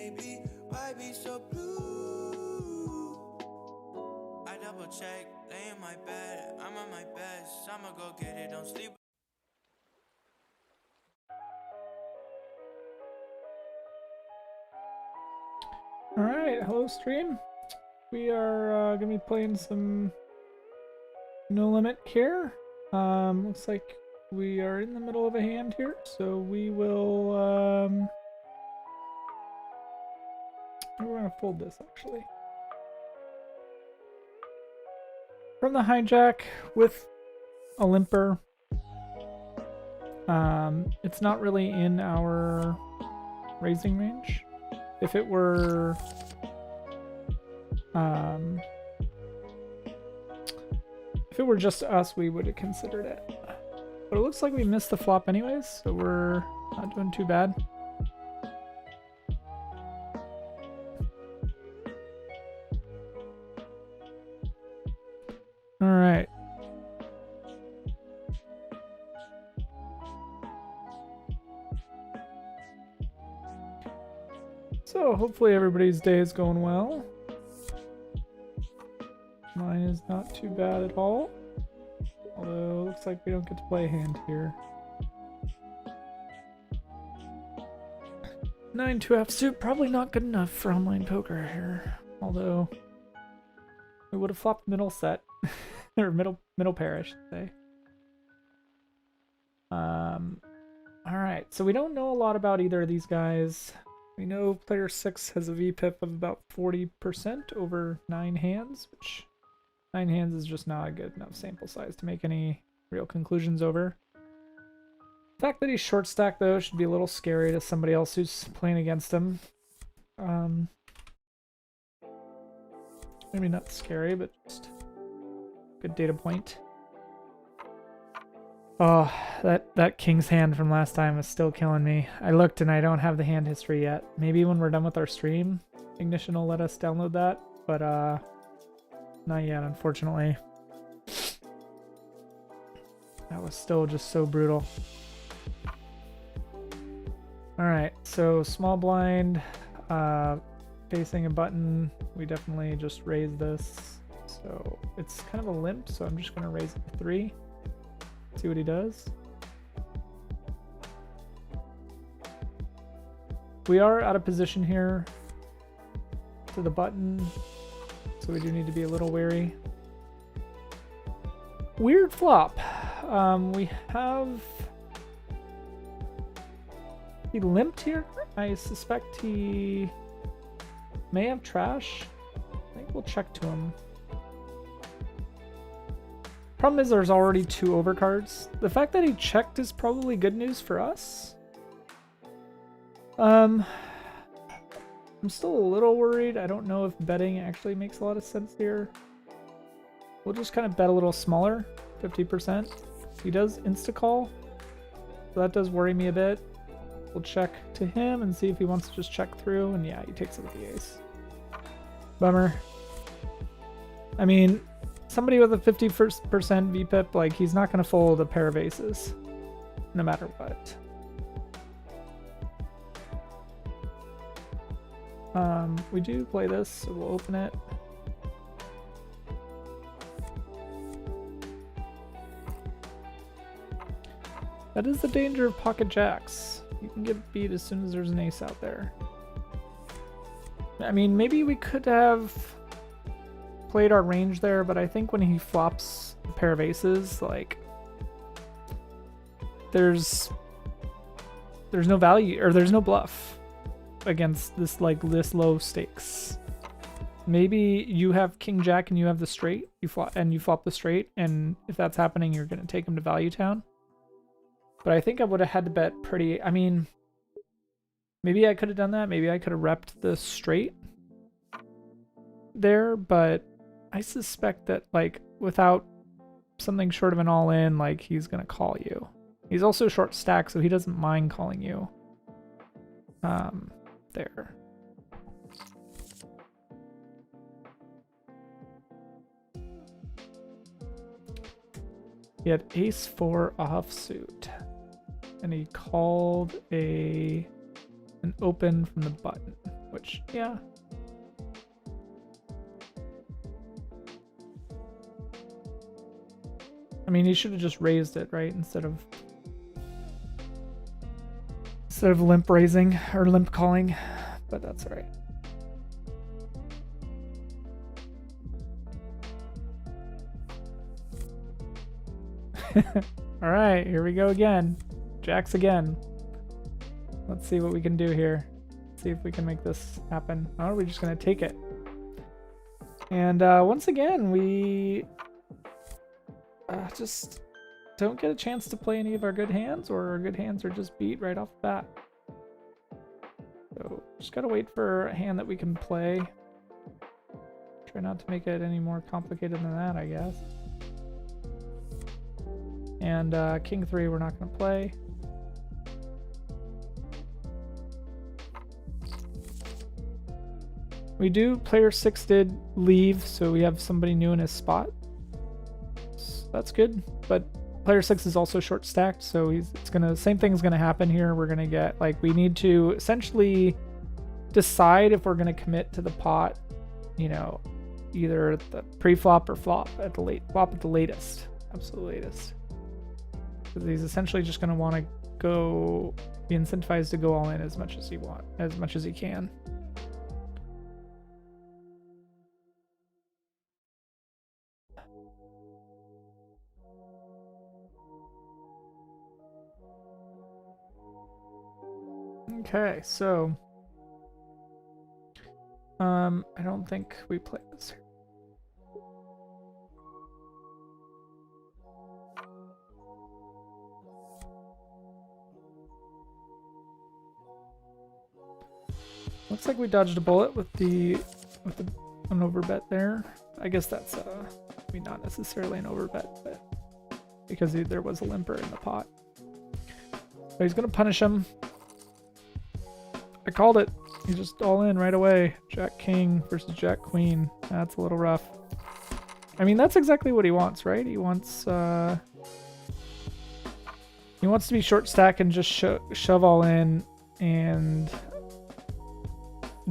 baby, why be so blue? I double check, lay in my bed, I'm on my best, I'ma go get it, don't sleep. Alright, hello stream. We are gonna be playing some No Limit here. Looks like we are in the middle of a hand here, so we will we're gonna fold this actually. From the hijack with a limper. It's not really in our raising range. If it were just us, we would have considered it. But it looks like we missed the flop anyways, so we're not doing too bad. All right. So hopefully everybody's day is going well. Mine is not too bad at all. Although, looks like we don't get to play a hand here. 9-2 suit, probably not good enough for online poker here. Although, we would have flopped middle set. Or middle pair, I should say. Alright, so we don't know a lot about either of these guys. We know player 6 has a VPIP of about 40% over 9 hands, which 9 hands is just not a good enough sample size to make any real conclusions over. The fact that he's short stacked, though, should be a little scary to somebody else who's playing against him. Maybe not scary, but just a good data point. Oh, that king's hand from last time is still killing me. I looked and I don't have the hand history yet. Maybe when we're done with our stream, Ignition will let us download that, but not yet, unfortunately. That was still just so brutal. Alright, so small blind, facing a button. We definitely just raise this. So it's kind of a limp, so I'm just going to raise it to 3. See what he does. We are out of position here to the button, so we do need to be a little wary. Weird flop. We have... He limped here. I suspect he may have trash. I think we'll check to him. Problem is there's already 2 overcards. The fact that he checked is probably good news for us. I'm still a little worried. I don't know if betting actually makes a lot of sense here. We'll just kind of bet a little smaller, 50%. He does insta-call, so that does worry me a bit. We'll check to him and see if he wants to just check through, and yeah, he takes it with the ace. Bummer. I mean, somebody with a 50% VPIP, like, he's not going to fold a pair of aces, no matter what. We do play this, so we'll open it. That is the danger of pocket jacks. You can get beat as soon as there's an ace out there. I mean, maybe we could have played our range there, but I think when he flops a pair of aces, like, there's no value, or there's no bluff against this, like, this low stakes. Maybe you have king jack and you have the straight, you flop the straight, and if that's happening, you're going to take him to value town. But I think I would have had to bet pretty... I mean, maybe I could have done that. Maybe I could have repped the straight there, but I suspect that, like, without something short of an all-in, like, he's going to call you. He's also short stack, so he doesn't mind calling you. There. He had ace-4 offsuit, and he called an open from the button. which, yeah. I mean, he should have just raised it, right? Instead of limp raising or limp calling, but that's all right. All right, here we go again. Jacks again. Let's see what we can do here. See if we can make this happen. Oh, we're just gonna take it. And once again, we just don't get a chance to play any of our good hands, or our good hands are just beat right off the bat. So just gotta wait for a hand that we can play. Try not to make it any more complicated than that, I guess. And King 3 we're not gonna play. Player 6 did leave, so we have somebody new in his spot. So that's good, but player 6 is also short stacked, so same thing's gonna happen here. We're gonna get, like, we need to essentially decide if we're gonna commit to the pot, you know, either the pre-flop or flop at the latest, absolute latest. Because he's essentially just gonna want to be incentivized to go all in as much as he can. Okay, so I don't think we play this here. Looks like we dodged a bullet with an overbet there. I guess that's not necessarily an overbet, but because there was a limper in the pot. But he's gonna punish him. I called it. He's just all in right away. Jack King versus Jack Queen. That's a little rough. I mean, that's exactly what he wants, right? He wants to be short stack and just shove all in and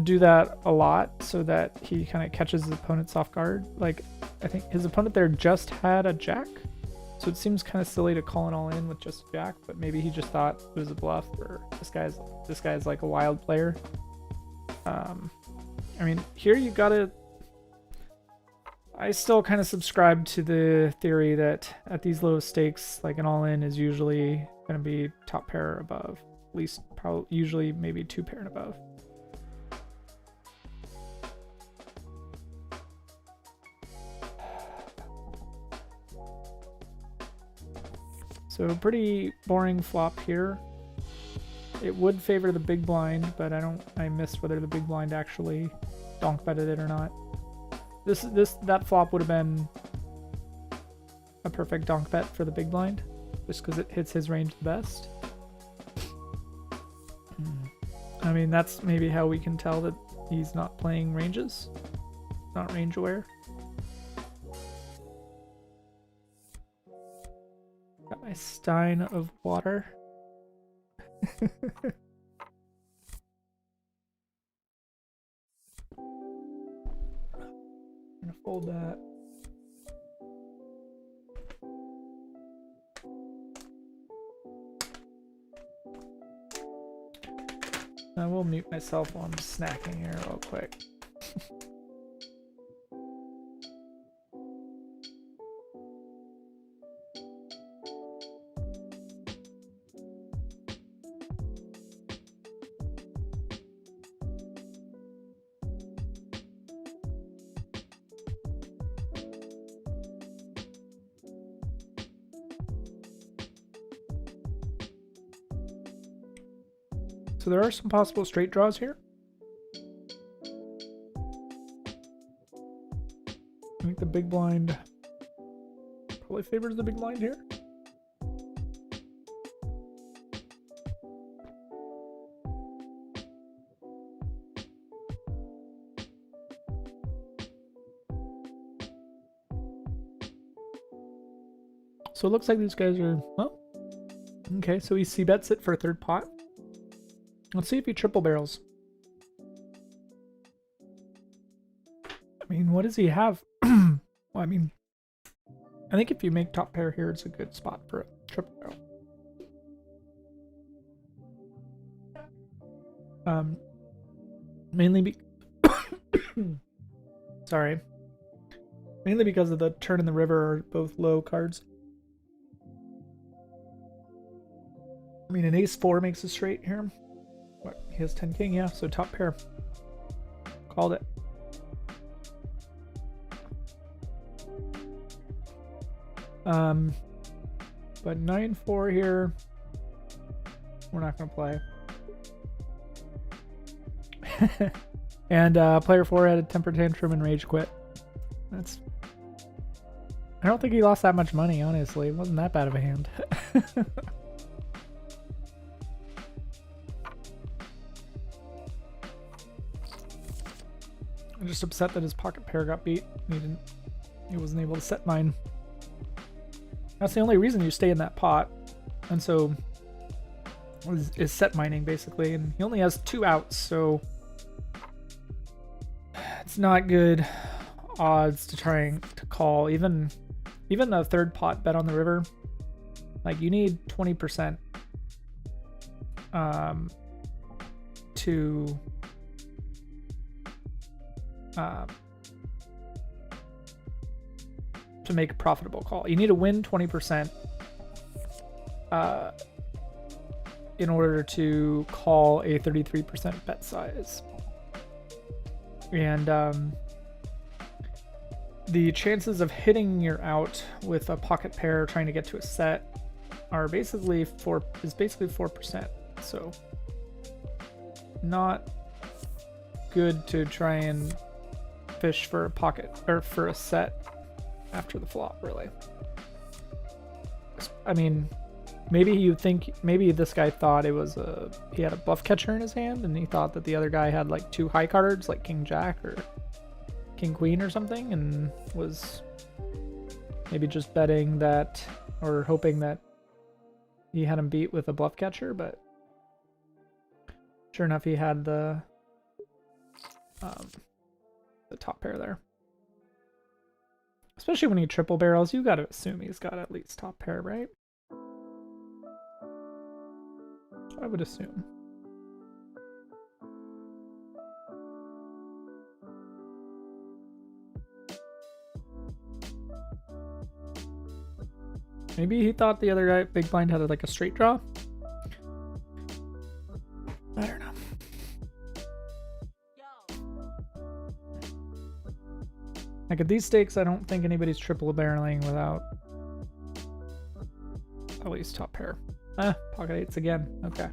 do that a lot so that he kind of catches his opponents off guard. Like, I think his opponent there just had a jack, so it seems kind of silly to call it all in with just a jack, but maybe he just thought it was a bluff, or this guy's like a wild player. I mean, here you gotta... I still kind of subscribe to the theory that at these low stakes, like an all-in is usually going to be top pair or above. At least, probably, usually maybe two pair and above. So pretty boring flop here. It would favor the big blind, but I missed whether the big blind actually donk betted it or not. That flop would have been a perfect donk bet for the big blind, just because it hits his range the best. I mean, that's maybe how we can tell that he's not playing ranges, not range aware. Got my stein of water. I'm gonna fold that. I will mute myself while I'm snacking here real quick. So there are some possible straight draws here. I think the big blind probably favors the big blind here. So it looks like these guys are, well, okay, so he c-bets it for a third pot. Let's see if he triple barrels. mean, what does he have? Well, I mean, I think if you make top pair here, it's a good spot for a triple barrel. Mainly sorry. Mainly because of the turn and the river are both low cards. I mean, an ace-4 makes a straight here. What? He has 10 king, yeah, so top pair. Called it. But 9-4 here, we're not going to play. And player 4 had a temper tantrum and rage quit. That's... I don't think he lost that much money, honestly. It wasn't that bad of a hand. I'm just upset that his pocket pair got beat. He wasn't able to set mine. That's the only reason you stay in that pot. And so is set mining basically, and he only has 2 outs, so it's not good odds to trying to call. Even the third pot bet on the river, like you need 20% to make a profitable call. You need to win 20% in order to call a 33% bet size. And the chances of hitting your out with a pocket pair trying to get to a set are basically 4%. So not good to try and fish for a pocket or for a set after the flop, really. I mean, maybe this guy thought it was he had a bluff catcher in his hand, and he thought that the other guy had like 2 high cards, like king jack or king queen or something, and was maybe just betting that or hoping that he had him beat with a bluff catcher. But sure enough, he had the top pair there. Especially when he triple barrels, you gotta assume he's got at least top pair, right? I would assume. Maybe he thought the other guy, big blind, had like a straight draw. I don't know. Like at these stakes, I don't think anybody's triple barreling without at least top pair. Pocket eights again. Okay.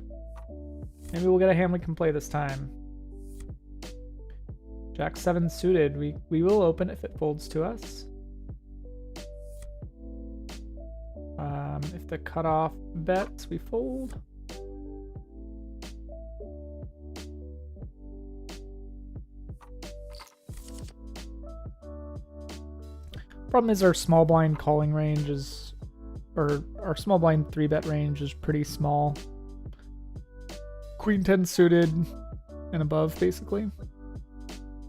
Maybe we'll get a hand we can play this time. Jack 7 suited. We will open if it folds to us. If the cutoff bets, we fold. Problem is our small blind calling range is, or our small blind 3-bet range is pretty small. Queen 10 suited and above, basically.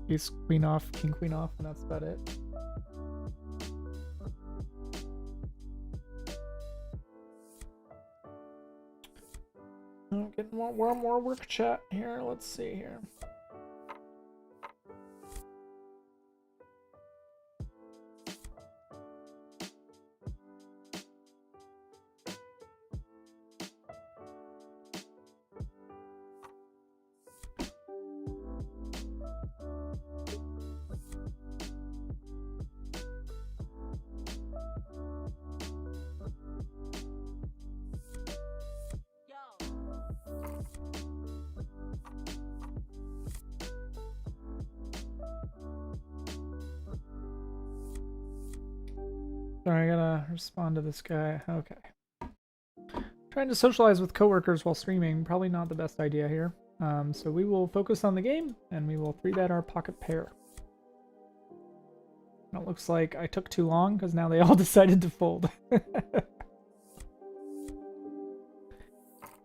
Ace queen off, king queen off, and that's about it. Oh, getting one more work chat here. Let's see here. Sorry, I gotta respond to this guy. Okay. Trying to socialize with coworkers while streaming, probably not the best idea here. So we will focus on the game, and we will 3-bet our pocket pair. And it looks like I took too long, because now they all decided to fold. I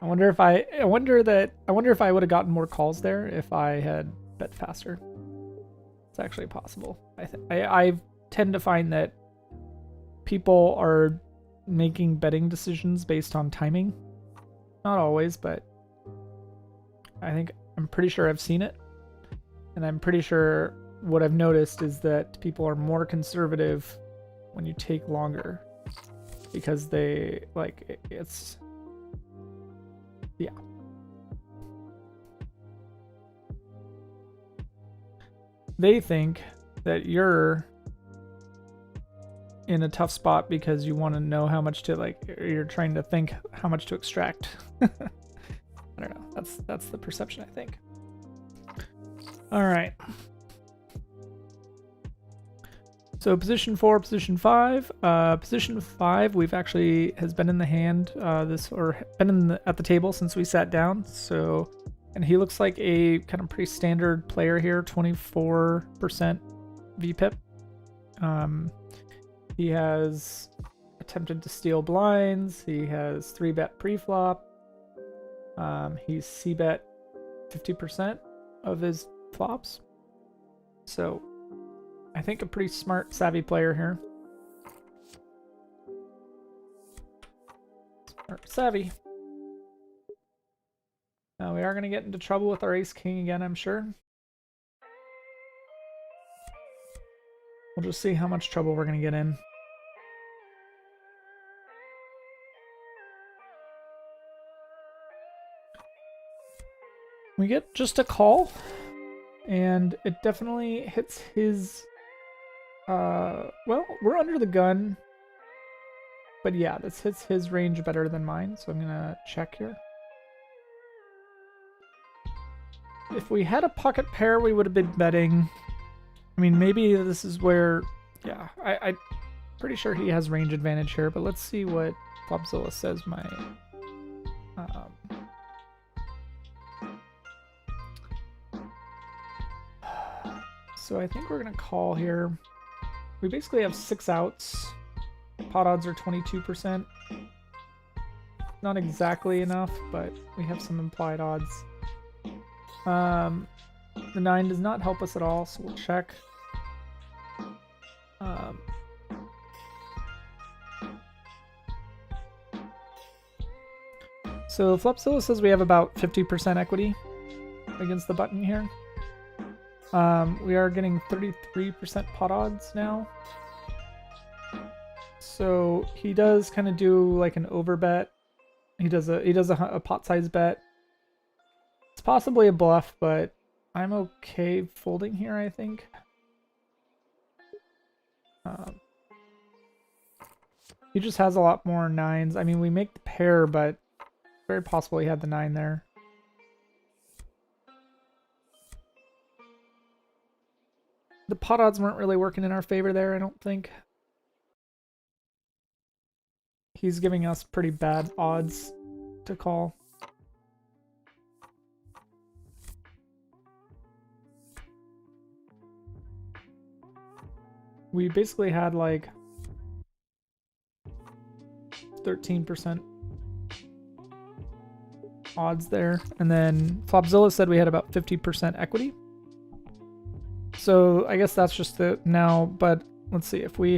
wonder if I wonder if I would have gotten more calls there if I had bet faster. It's actually possible. I tend to find that people are making betting decisions based on timing. Not always, but I'm pretty sure I've seen it. And I'm pretty sure what I've noticed is that people are more conservative when you take longer because they like it's yeah. They think that you're in a tough spot because you want to know how much to you're trying to think how much to extract. I don't know. That's the perception, I think. All right. So position 4, position 5. Position 5, we've actually has been in the hand at the table since we sat down. So, and he looks like a kind of pretty standard player here, 24% VPIP. He has attempted to steal blinds. He has 3-bet pre-flop. He's c-bet 50% of his flops. So I think a pretty smart, savvy player here. Smart, savvy. Now we are going to get into trouble with our ace-king again, I'm sure. We'll just see how much trouble we're going to get in. We get just a call, and it definitely hits his... well, we're under the gun, but yeah, this hits his range better than mine, so I'm going to check here. If we had a pocket pair, we would have been betting. I mean, maybe this is where... Yeah, I'm pretty sure he has range advantage here, but let's see what Flopzilla says my... So I think we're going to call here. We basically have 6 outs. Pot odds are 22%. Not exactly enough, but we have some implied odds. The 9 does not help us at all, so we'll check. So Flopzilla says we have about 50% equity against the button here. We are getting 33% pot odds now. So he does kind of do like an overbet. He does a pot size bet. It's possibly a bluff, but I'm okay folding here, I think. He just has a lot more 9s. I mean, we make the pair, but it's very possible he had the 9 there. The pot odds weren't really working in our favor there, I don't think. He's giving us pretty bad odds to call. We basically had like 13% odds there. And then Flopzilla said we had about 50% equity. So I guess that's just the now, but let's see if we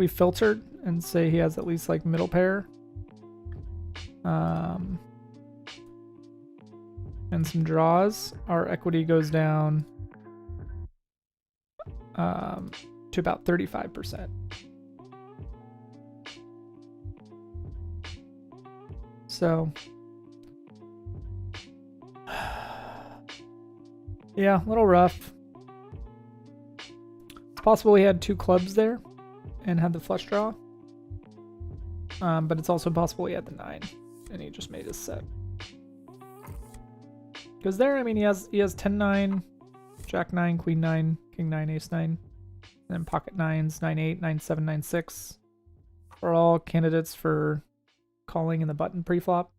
filtered and say he has at least like middle pair. And some draws, our equity goes down to about 35%. So yeah, a little rough. It's possible he had 2 clubs there and had the flush draw. But it's also possible he had the 9 and he just made his set. Because there, I mean, he has 10-9, Jack-9, Queen-9, King-9, Ace-9, and then pocket 9s, 9-8, 9-7, 9-6 are all candidates for calling in the button pre-flop.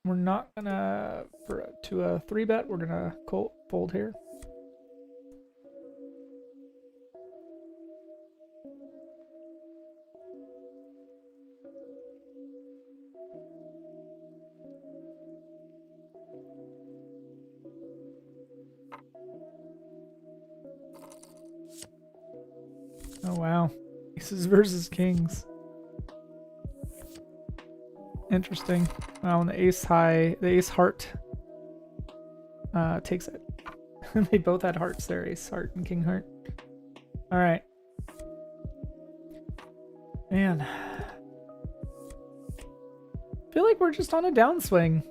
We're not gonna, to a 3-bet, we're gonna fold here. wow. Aces versus kings. Interesting. Wow, and the ace high, the ace heart takes it. They both had hearts there, ace heart and king heart. All right. Man. I feel like we're just on a downswing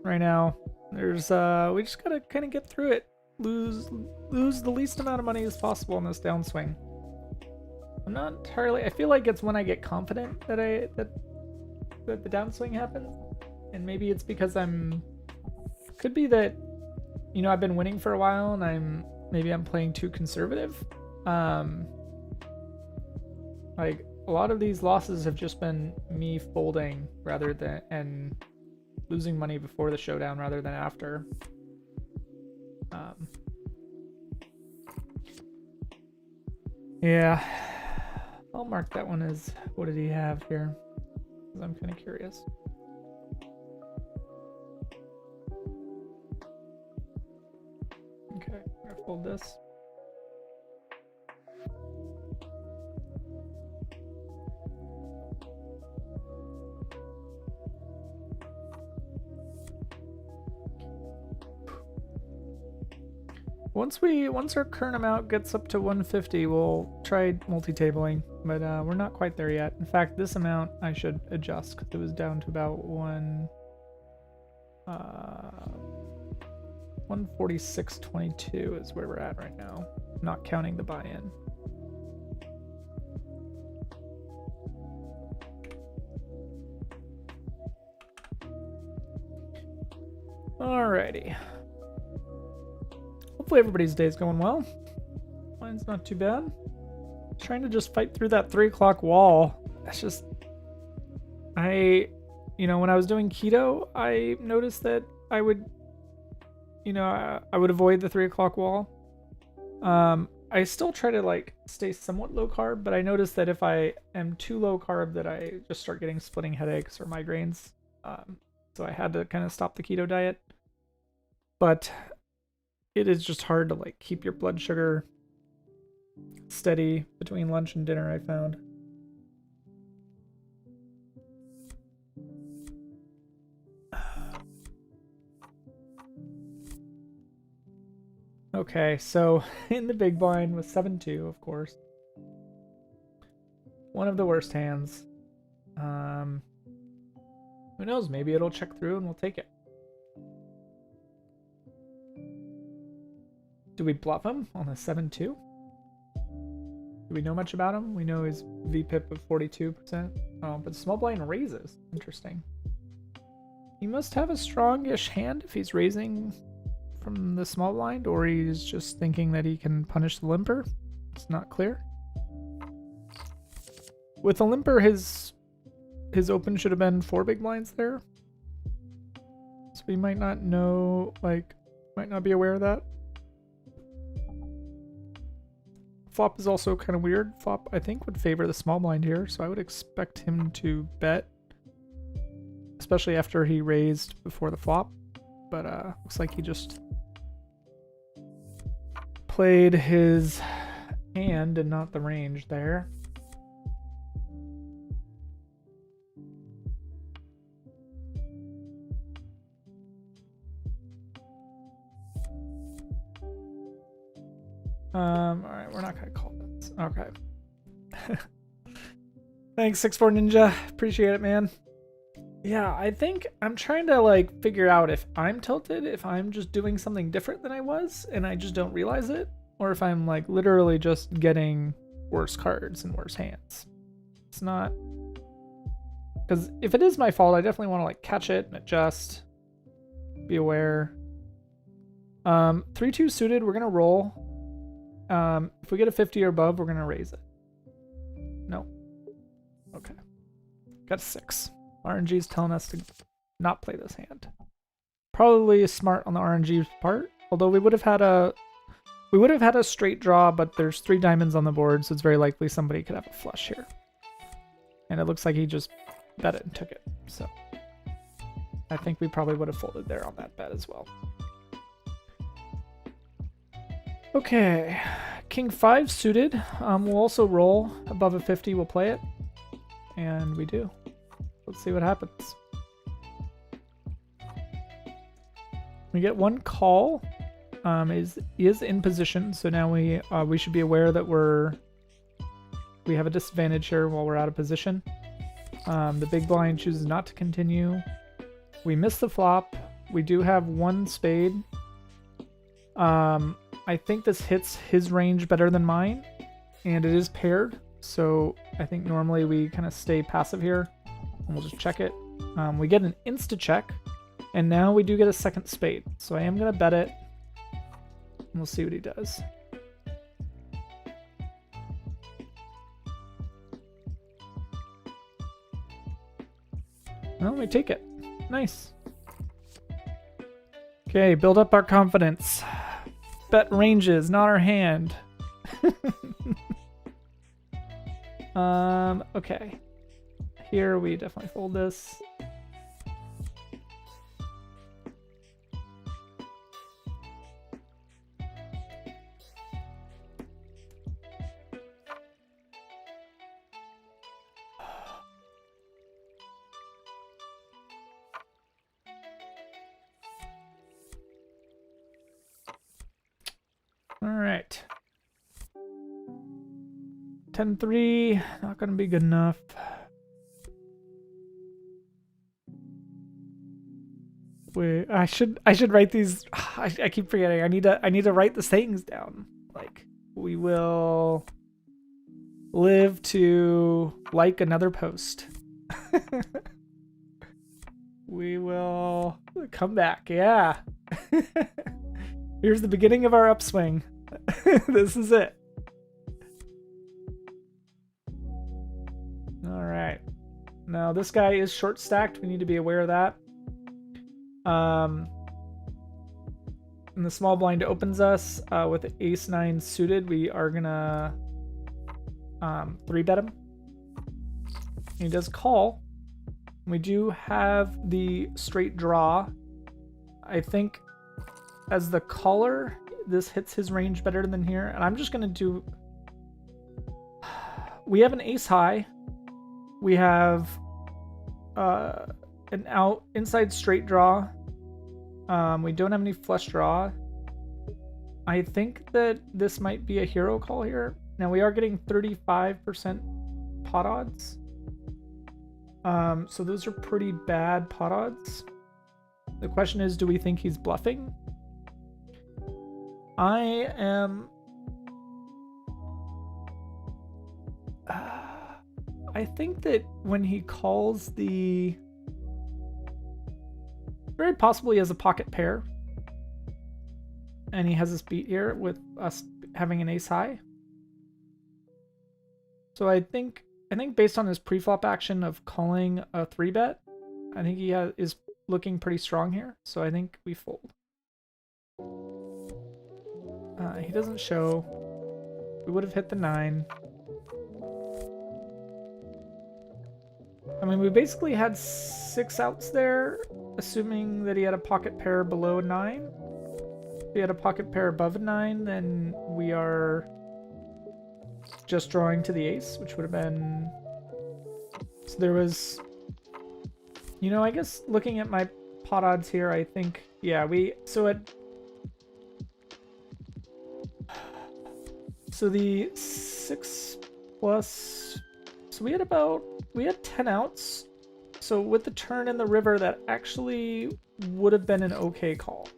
right now. There's we just gotta kind of get through it. Lose the least amount of money as possible in this downswing. I'm not entirely, I feel like it's when I get confident that that the downswing happens. And maybe it's because could be that, you know, I've been winning for a while and maybe I'm playing too conservative. Like a lot of these losses have just been me folding rather than, and losing money before the showdown rather than after. Yeah, I'll mark that one as, what did he have here? Because I'm kind of curious. Okay, I'm gonna fold this. Once our current amount gets up to 150, we'll try multi-tabling, but we're not quite there yet. In fact, this amount I should adjust because it was down to about 146.22 is where we're at right now, not counting the buy-in. Alrighty. Hopefully everybody's day is going well. Mine's not too bad. Trying to just fight through that 3 o'clock wall. That's just... you know, when I was doing keto, I noticed that I would, you know, I would avoid the 3 o'clock wall. I still try to like stay somewhat low carb, but I noticed that if I am too low carb that I just start getting splitting headaches or migraines. So I had to kind of stop the keto diet. But it is just hard to like keep your blood sugar steady between lunch and dinner, I found. Okay, so in the big blind with 7-2, of course. One of the worst hands. Who knows, maybe it'll check through and we'll take it. Do we bluff him on a 7-2? Do we know much about him? We know his VPIP of 42%. Oh, but small blind raises. Interesting. He must have a strongish hand if he's raising from the small blind, or he's just thinking that he can punish the limper. It's not clear. With a limper, his open should have been 4 big blinds there. So he might not know, like, might not be aware of that. Flop is also kind of weird. Flop, I think, would favor the small blind here, so I would expect him to bet, especially after he raised before the flop. But looks like he just played his hand and not the range there. Alright, we're not gonna call this. Okay. Thanks, 64 Ninja. Appreciate it, man. Yeah, I think I'm trying to like figure out if I'm tilted, if I'm just doing something different than I was and I just don't realize it, or if I'm like literally just getting worse cards and worse hands. It's not, because if it is my fault, I definitely want to like catch it and adjust, be aware. 3-2 suited, we're gonna roll. If we get a 50 or above, we're gonna raise it. No. Okay. Got a 6. RNG is telling us to not play this hand. Probably smart on the RNG part, although we would have had a straight draw, but there's 3 diamonds on the board, so it's very likely somebody could have a flush here. And it looks like he just bet it and took it. So I think we probably would have folded there on that bet as well. Okay, King 5 suited. We'll also roll above a 50. We'll play it. And we do. Let's see what happens. We get one call. Is in position, so now we should be aware that we have a disadvantage here while we're out of position. The big blind chooses not to continue. We miss the flop. We do have one spade. I think this hits his range better than mine, and it is paired, so I think normally we kind of stay passive here, and we'll just check it. We get an insta-check, and now we do get a second spade, so I am going to bet it, and we'll see what he does. Well, we take it. Nice. Okay, build up our confidence. Bet ranges, not our hand. Okay. Here we definitely fold this. All right. 10-3, not going to be good enough. Wait, I should write these. I keep forgetting. I need to write the sayings down. Like, we will live to like another post. We will come back. Yeah. Here's the beginning of our upswing. This is it. All right. Now this guy is short stacked. We need to be aware of that. And the small blind opens us with ace-9 suited. We are gonna 3-bet him. He does call. We do have the straight draw. I think as the caller, this hits his range better than here. And I'm just going to do... We have an ace high. We have an inside straight draw. We don't have any flush draw. I think that this might be a hero call here. Now we are getting 35% pot odds. So those are pretty bad pot odds. The question is, do we think he's bluffing? I think that when he calls the... Very possibly he has a pocket pair. And he has this beat here with us having an ace high. So I think based on his pre-flop action of calling a 3-bet, I think he is looking pretty strong here. So I think we fold. He doesn't show. We would have hit the 9. I mean, we basically had 6 outs there, assuming that he had a pocket pair below a 9. If he had a pocket pair above a 9, then we are just drawing to the ace, which would have been... So there was... You know, I guess looking at my pot odds here, I think... Yeah, So the 6 plus... So we had 10 outs. So with the turn in the river, that actually would have been an okay call.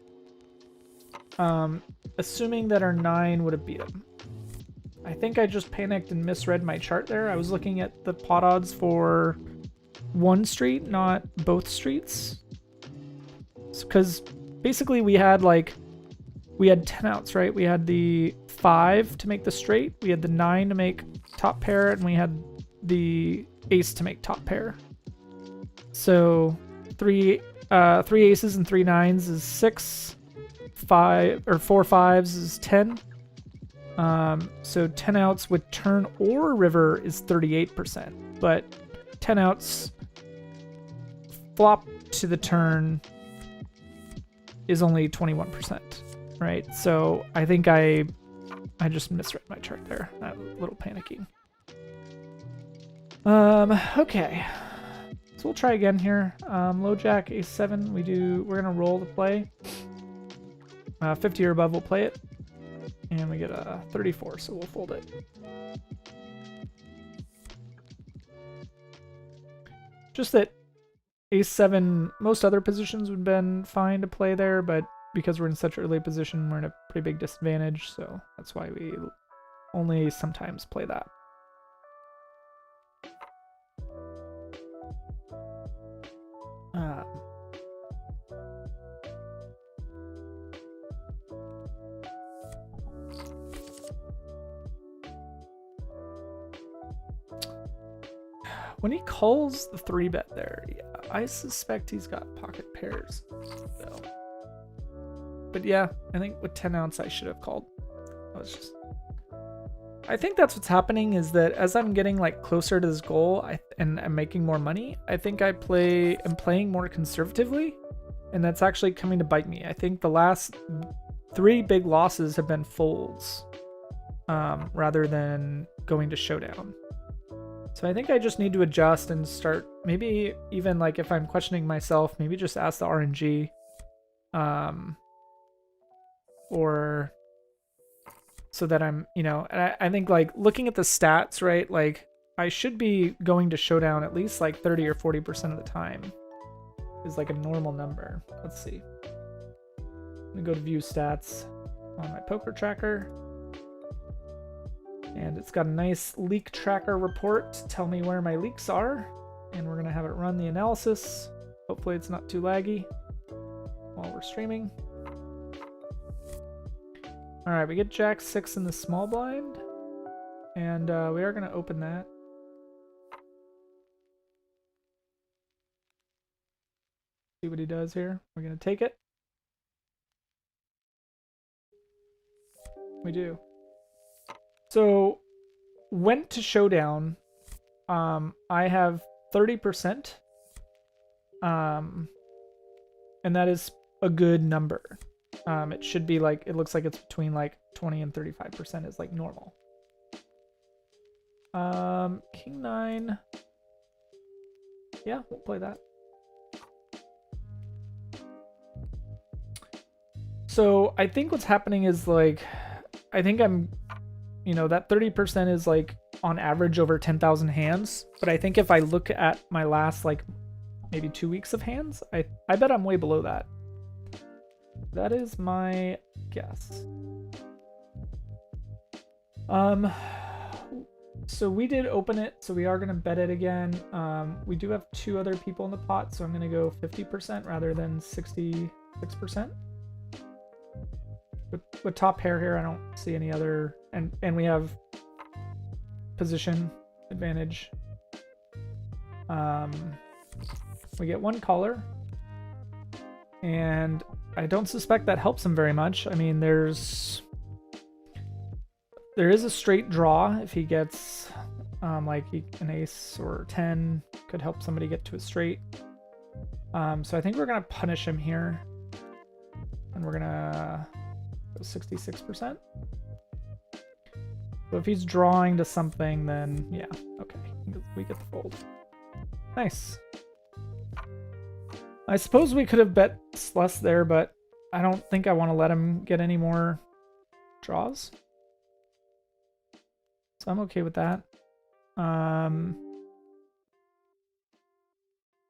Assuming that our 9 would have beat him. I think I just panicked and misread my chart there. I was looking at the pot odds for one street, not both streets. Because basically we had 10 outs, right? We had the 5 to make the straight, we had the 9 to make top pair, and we had the ace to make top pair. So 3 aces and 3 9s is 6, 4 5s is 10. So 10 outs with turn or river is 38%, but 10 outs flop to the turn is only 21%, right? So I think I I just misread my chart there. I'm a little panicky. Okay. So we'll try again here. Low jack, ace-7. We're gonna roll the play. 50 or above, we'll play it. And we get a 34, so we'll fold it. Just that ace-7, most other positions would have been fine to play there, but because we're in such an early position, we're in a pretty big disadvantage, so that's why we only sometimes play that. When he calls the 3-bet there, yeah, I suspect he's got pocket pairs. So. But yeah, I think with 10 outs I should have called. I think that's what's happening, is that as I'm getting like closer to this goal and I'm making more money, I think I'm playing more conservatively, and that's actually coming to bite me. I think the last 3 big losses have been folds rather than going to showdown. So I think I just need to adjust and start, maybe even like if I'm questioning myself, maybe just ask the RNG. Or so that I'm, and I think like looking at the stats, right? Like I should be going to showdown at least like 30 or 40% of the time is like a normal number. Let's see. I'm gonna go to view stats on my poker tracker. And it's got a nice leak tracker report to tell me where my leaks are. And we're gonna have it run the analysis. Hopefully it's not too laggy while we're streaming. All right, we get Jack 6 in the small blind, and we are going to open that. See what he does here. We're going to take it. We do. So, went to showdown. I have 30%, and that is a good number. It should be like, it looks like it's between like 20 and 35% is like normal. King 9. Yeah, we'll play that. So I think what's happening is like, I think I'm, that 30% is like on average over 10,000 hands. But I think if I look at my last like maybe 2 weeks of hands, I bet I'm way below that. That is my guess. So we did open it, so we are going to bet it again. We do have 2 other people in the pot, so I'm going to go 50% rather than 66%. With top pair here, I don't see any other, and we have position advantage. We get 1 caller, and I don't suspect that helps him very much. I mean, there is a straight draw if he gets like an ace or 10 could help somebody get to a straight. So I think we're gonna punish him here, and we're gonna go 66%. So if he's drawing to something, then yeah, okay, we get the fold. Nice. I suppose we could have bet less there, but I don't think I want to let him get any more draws. So I'm okay with that.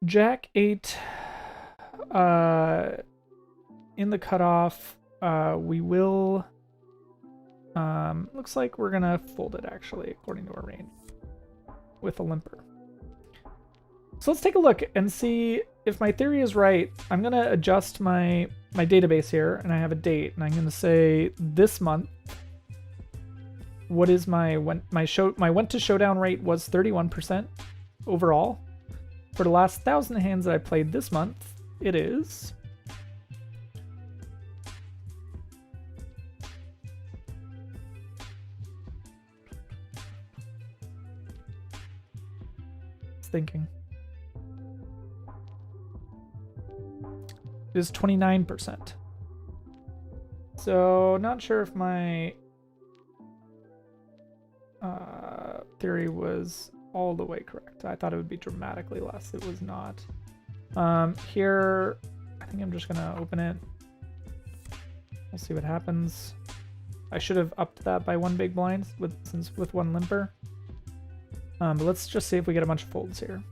Jack 8 in the cutoff. We will... looks like we're going to fold it, actually, according to our range, with a limper. So let's take a look and see if my theory is right. I'm going to adjust my database here, and I have a date, and I'm going to say this month. What is my went to showdown rate was 31% overall. For the last 1,000 hands that I played this month, it is thinking. It is 29%. So not sure if my theory was all the way correct. I thought it would be dramatically less. It was not. Here, I think I'm just gonna open it. We'll see what happens. I should have upped that by 1 big blind with 1 limper. But let's just see if we get a bunch of folds here.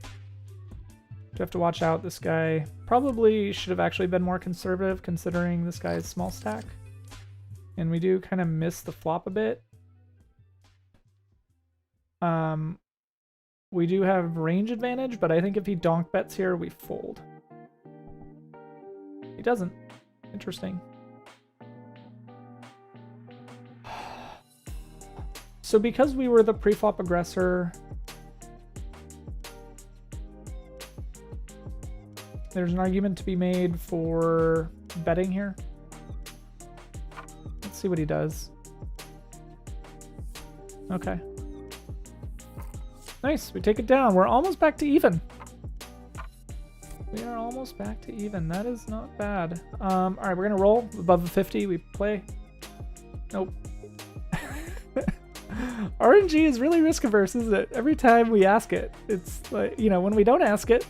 Do have to watch out. This guy probably should have actually been more conservative considering this guy's small stack. And we do kind of miss the flop a bit. We do have range advantage, but I think if he donk bets here, we fold. He doesn't. Interesting. So because we were the pre-flop aggressor, there's an argument to be made for betting here. Let's see what he does. Okay. Nice, we take it down. We're almost back to even. We are almost back to even. That is not bad. All right, we're gonna roll above the 50. We play. Nope. RNG is really risk averse, isn't it? Every time we ask it, it's like, you know, when we don't ask it,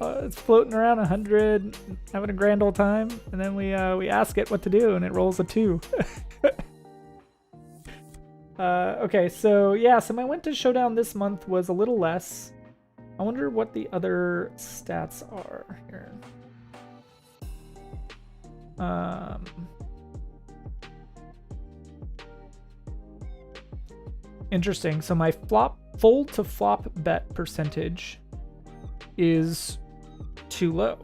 it's floating around 100, having a grand old time, and then we ask it what to do, and it rolls a 2. Okay, so yeah, so my win to showdown this month was a little less. I wonder what the other stats are here. Interesting. So my fold to flop bet percentage is too low.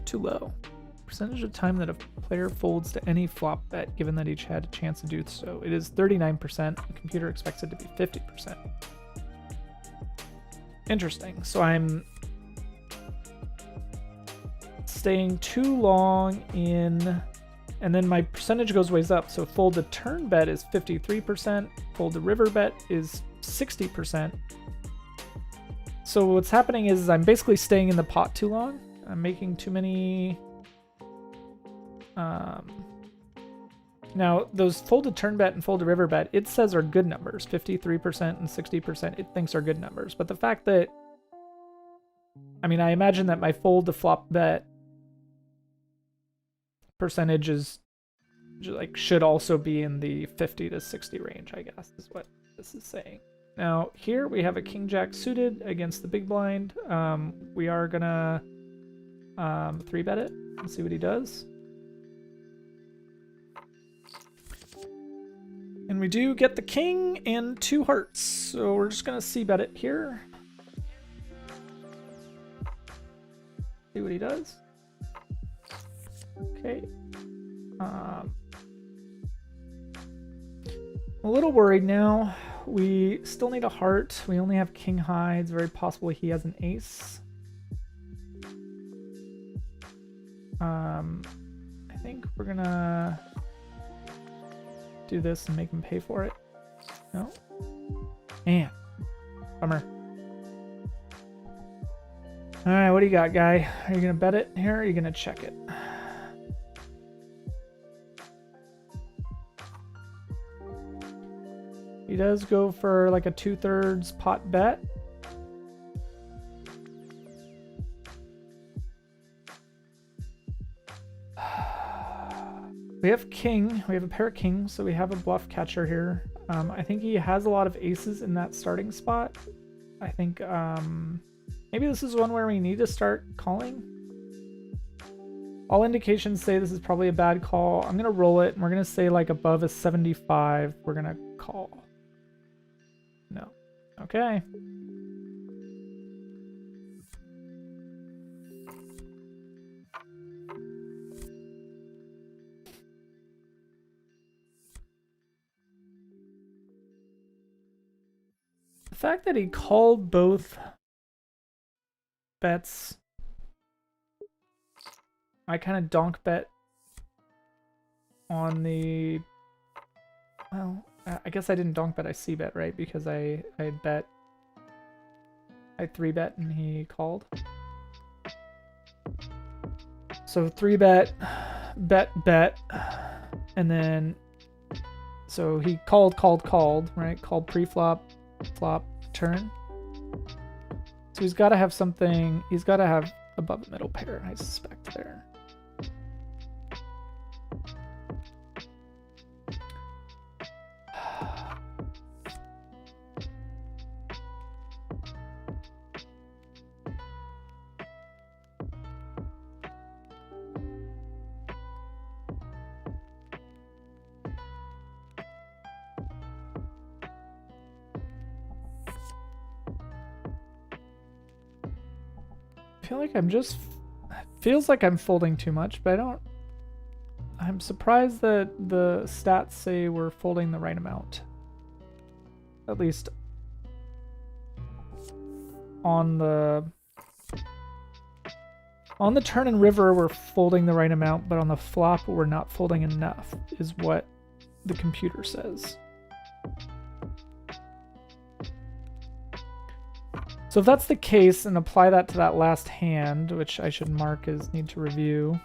Too low. Percentage of time that a player folds to any flop bet, given that each had a chance to do so. It is 39%. The computer expects it to be 50%. Interesting. So I'm staying too long in, and then my percentage goes ways up. So fold to turn bet is 53%. Fold to river bet is 60%. So what's happening is I'm basically staying in the pot too long. I'm making too many. Now those fold to turn bet and fold to river bet, it says are good numbers. 53% and 60% it thinks are good numbers. But the fact that, I mean, I imagine that my fold to flop bet percentage is like should also be in the 50 to 60 range, I guess, is what this is saying. Now here we have a king jack suited against the big blind. We are gonna 3-bet it and see what he does. And we do get the king and 2 hearts, so we're just gonna c-bet it here. See what he does. Okay. I'm a little worried now. We still need a heart. We only have king high. It's very possible he has an ace. I think we're gonna do this and make him pay for it. No? Man. Bummer. Alright, what do you got, guy? Are you gonna bet it here or are you gonna check it? He does go for like a 2/3 pot bet. We have king. We have a pair of kings, so we have a bluff catcher here. I think he has a lot of aces in that starting spot. I think maybe this is one where we need to start calling. All indications say this is probably a bad call. I'm going to roll it, and we're going to say like above a 75, we're going to call. No. Okay. The fact that he called both bets, I kind of donk bet on the, well, I guess I didn't donk bet, I c-bet, right? Because I bet, I 3-bet and he called. So 3-bet, bet, and then So he called, right? Called pre-flop, flop, turn. So he's got to have something. He's got to have above the middle pair, I suspect, there. I feel like feels like I'm folding too much, but I'm surprised that the stats say we're folding the right amount. At least on the turn and river, we're folding the right amount, but on the flop, we're not folding enough, is what the computer says. So if that's the case, and apply that to that last hand, which I should mark as need to review.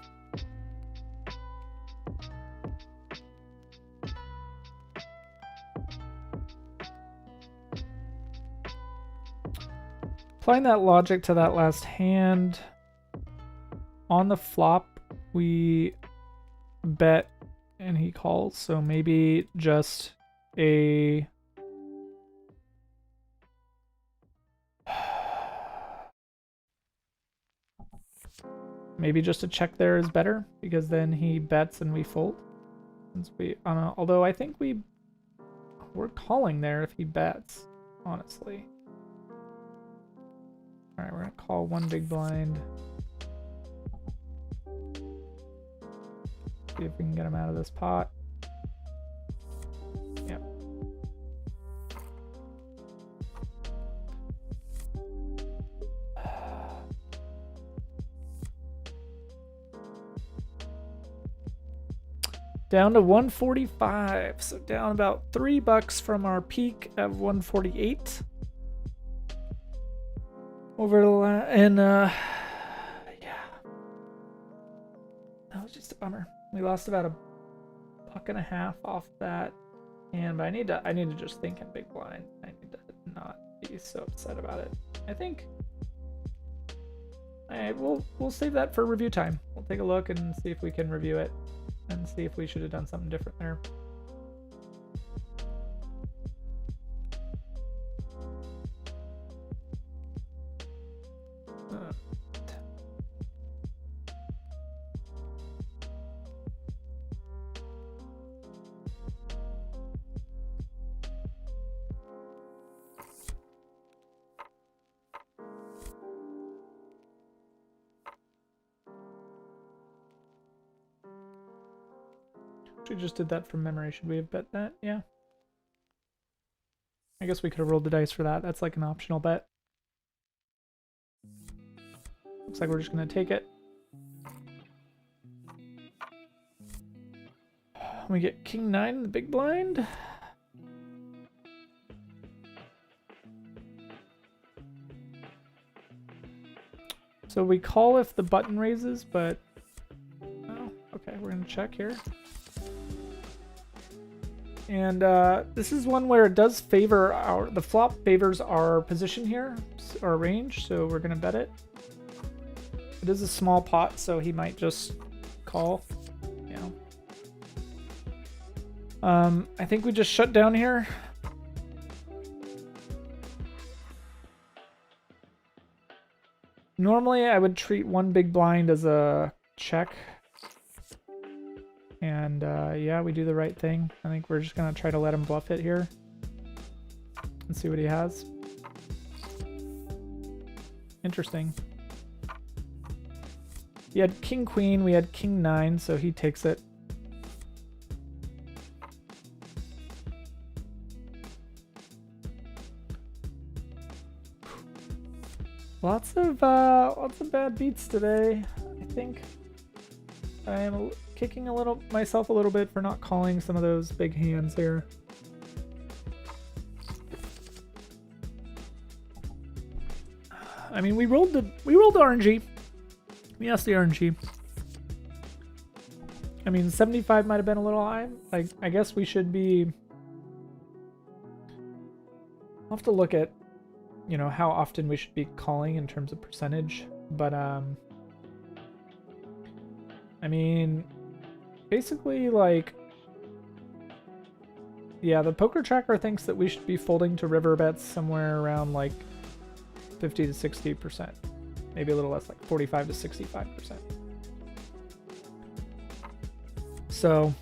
Applying that logic to that last hand, on the flop, we bet and he calls, so maybe just a... Maybe just a check there is better, because then he bets and we fold. Since although I think we're calling there if he bets, honestly. All right, we're gonna call one big blind. See if we can get him out of this pot. Yep. Down to 145, so down about $3 from our peak of 148. Over the yeah, that was just a bummer. We lost about $1.50 off that, but I need to just think in big blind. I need to not be so upset about it. I think. All right, we'll save that for review time. We'll take a look and see if we can review it. And see if we should have done something different there. We just did that from memory. Should we have bet that? Yeah. I guess we could have rolled the dice for that. That's like an optional bet. Looks like we're just going to take it. We get king 9 in the big blind. So we call if the button raises, but... Oh, okay, we're going to check here. And this is one where it does favor the flop favors our position here, our range, so we're gonna bet it. It is a small pot, so he might just call. Yeah. I think we just shut down here. Normally, I would treat one big blind as a check. And yeah, we do the right thing. I think we're just gonna try to let him bluff it here and see what he has. Interesting. He had king queen, we had king 9, so he takes it. Lots of bad beats today. I think I am kicking myself a little bit for not calling some of those big hands here. I mean, we rolled the RNG. We asked the RNG. I mean, 75 might have been a little high. Like, I guess we should be... I'll have to look at, you know, how often we should be calling in terms of percentage. But, I mean, basically, like... Yeah, the poker tracker thinks that we should be folding to river bets somewhere around, like, 50 to 60%. Maybe a little less, like 45 to 65%. So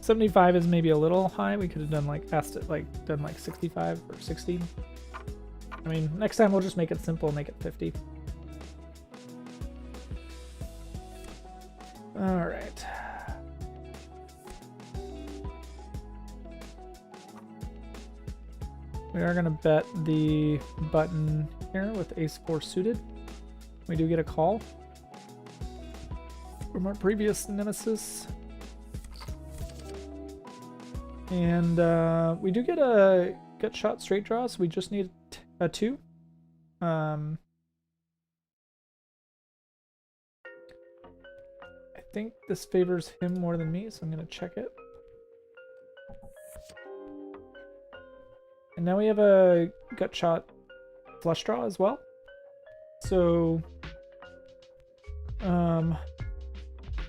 75 is maybe a little high. We could have done like done like 65 or 60. I mean, next time we'll just make it simple, make it 50. All right. We are gonna bet the button here with ace-4 suited. We do get a call from our previous nemesis. And we do get a gut shot straight draw, so we just need a 2. I think this favors him more than me, so I'm going to check it. And now we have a gut shot flush draw as well. So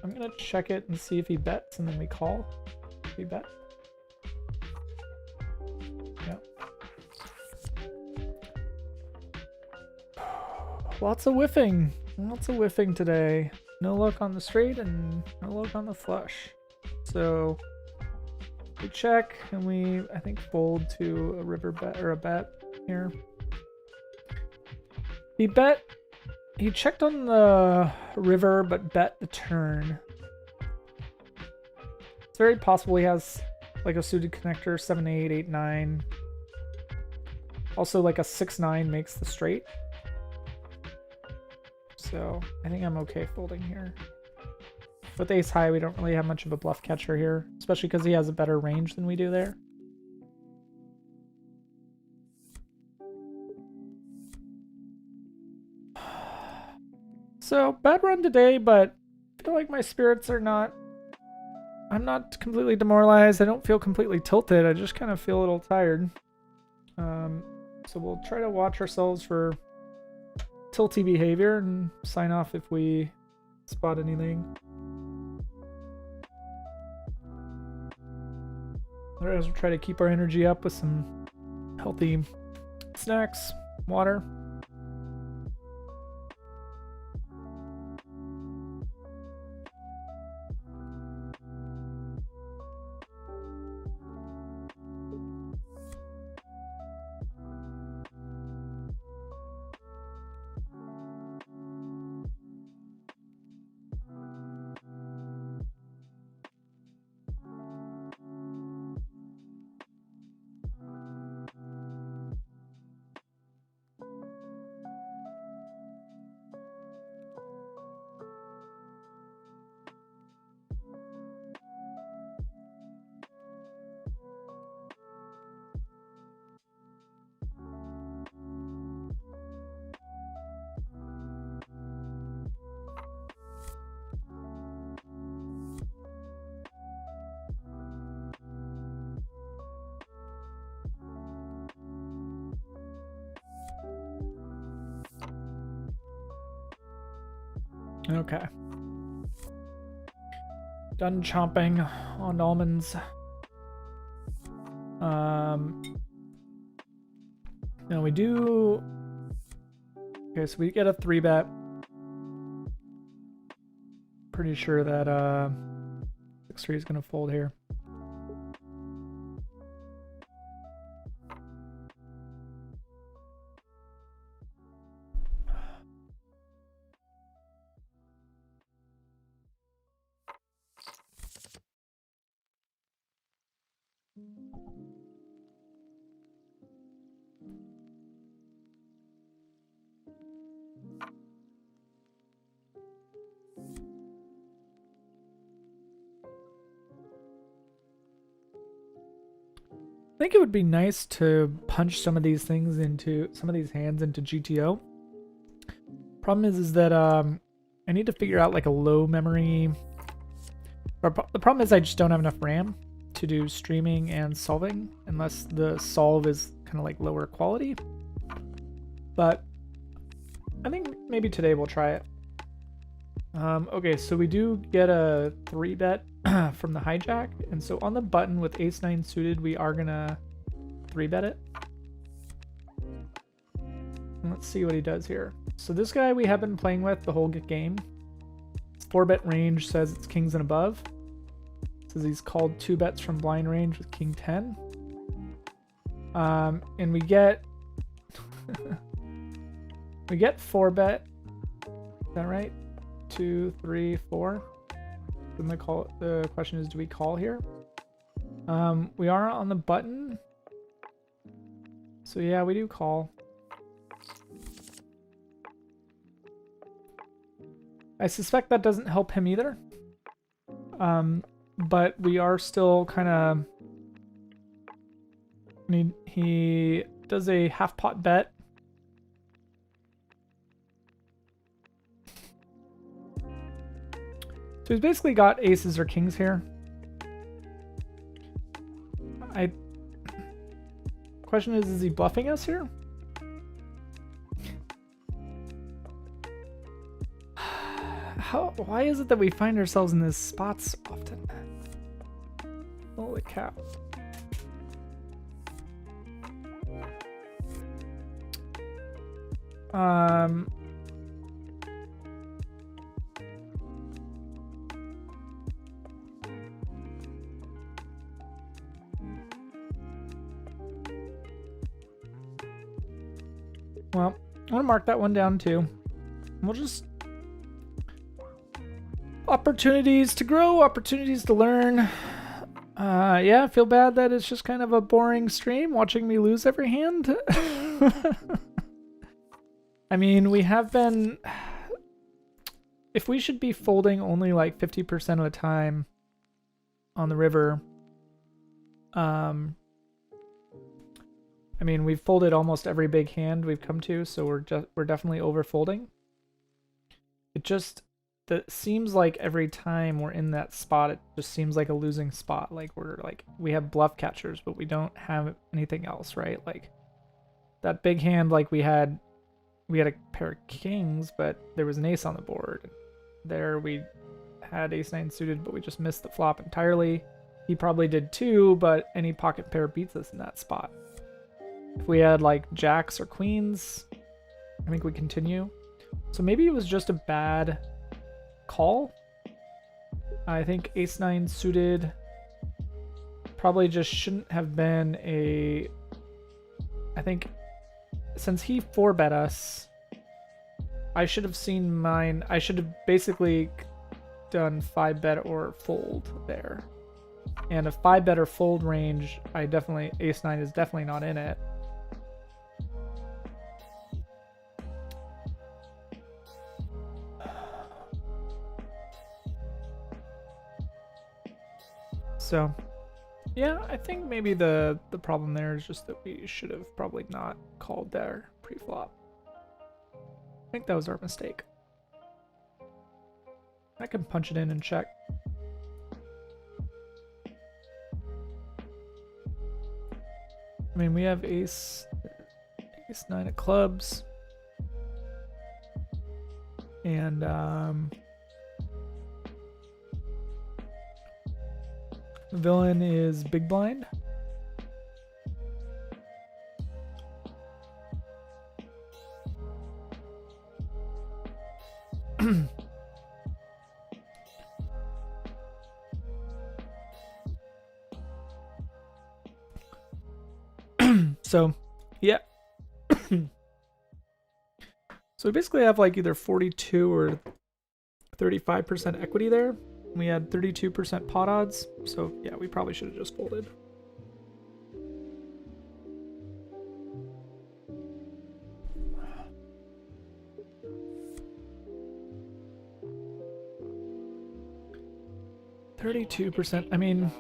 I'm gonna check it and see if he bets, and then we call. If he bet. Yeah. Lots of whiffing. Lots of whiffing today. No luck on the straight and no luck on the flush. So we check and we, I think, fold to a river bet or a bet here. He checked on the river but bet the turn. It's very possible he has like a suited connector, 7-8, 8-9. Also like a 6-9 makes the straight. So I think I'm okay folding here. With ace high, we don't really have much of a bluff catcher here, especially because he has a better range than we do there. So, bad run today, but I feel like my spirits are not... I'm not completely demoralized. I don't feel completely tilted. I just kind of feel a little tired. So we'll try to watch ourselves for tilty behavior and sign off if we spot anything. Otherwise, we'll try to keep our energy up with some healthy snacks, water. Okay. Done chomping on almonds. Now we do... Okay, so we get a 3-bet. Pretty sure that 6-3 is going to fold here. I think it would be nice to punch some of these things into some of these hands into GTO. Problem is that I need to figure out like a low memory The problem is I just don't have enough RAM to do streaming and solving unless the solve is kind of like lower quality. But I think maybe today we'll try it. Okay, so we do get a 3-bet from the hijack, and so on the button with ace-9 suited, we are gonna 3-bet it. And let's see what he does here. So this guy we have been playing with the whole game. His 4-bet range says it's kings and above. It says he's called 2 bets from blind range with king 10. And we get we get 4-bet. Is that right? 2, 3, 4. Then the question is, do we call here? We are on the button. So yeah, we do call. I suspect that doesn't help him either. But we are still kind of... He does a half-pot bet. So he's basically got aces or kings here. Question is he bluffing us here? Why is it that we find ourselves in these spots often? Holy cow. Well, I want to mark that one down too. We'll just... Opportunities to grow, opportunities to learn. Yeah, I feel bad that it's just kind of a boring stream watching me lose every hand. I mean, we have been... If we should be folding only like 50% of the time on the river, I mean, we've folded almost every big hand we've come to, so we're definitely over folding. It just seems like every time we're in that spot, it just seems like a losing spot. Like we have bluff catchers, but we don't have anything else, right? Like that big hand, like we had a pair of kings, but there was an ace on the board. There we had ace-9 suited, but we just missed the flop entirely. He probably did too, but any pocket pair beats us in that spot. If we had like jacks or queens, I think we continue. So maybe it was just a bad call. I think ace-9 suited probably just shouldn't have been a... I think since he 4-bet us, I should have seen mine. I should have basically done 5-bet or fold there. And a 5-bet or fold range, ace-9 is definitely not in it. So, yeah, I think maybe the problem there is just that we should have probably not called there pre-flop. I think that was our mistake. I can punch it in and check. I mean, we have ace-9 of clubs. And, the villain is big blind. So, yeah. So we basically have like either 42 or 35% equity there. We had 32% pot odds, so yeah, we probably should have just folded. %. I mean,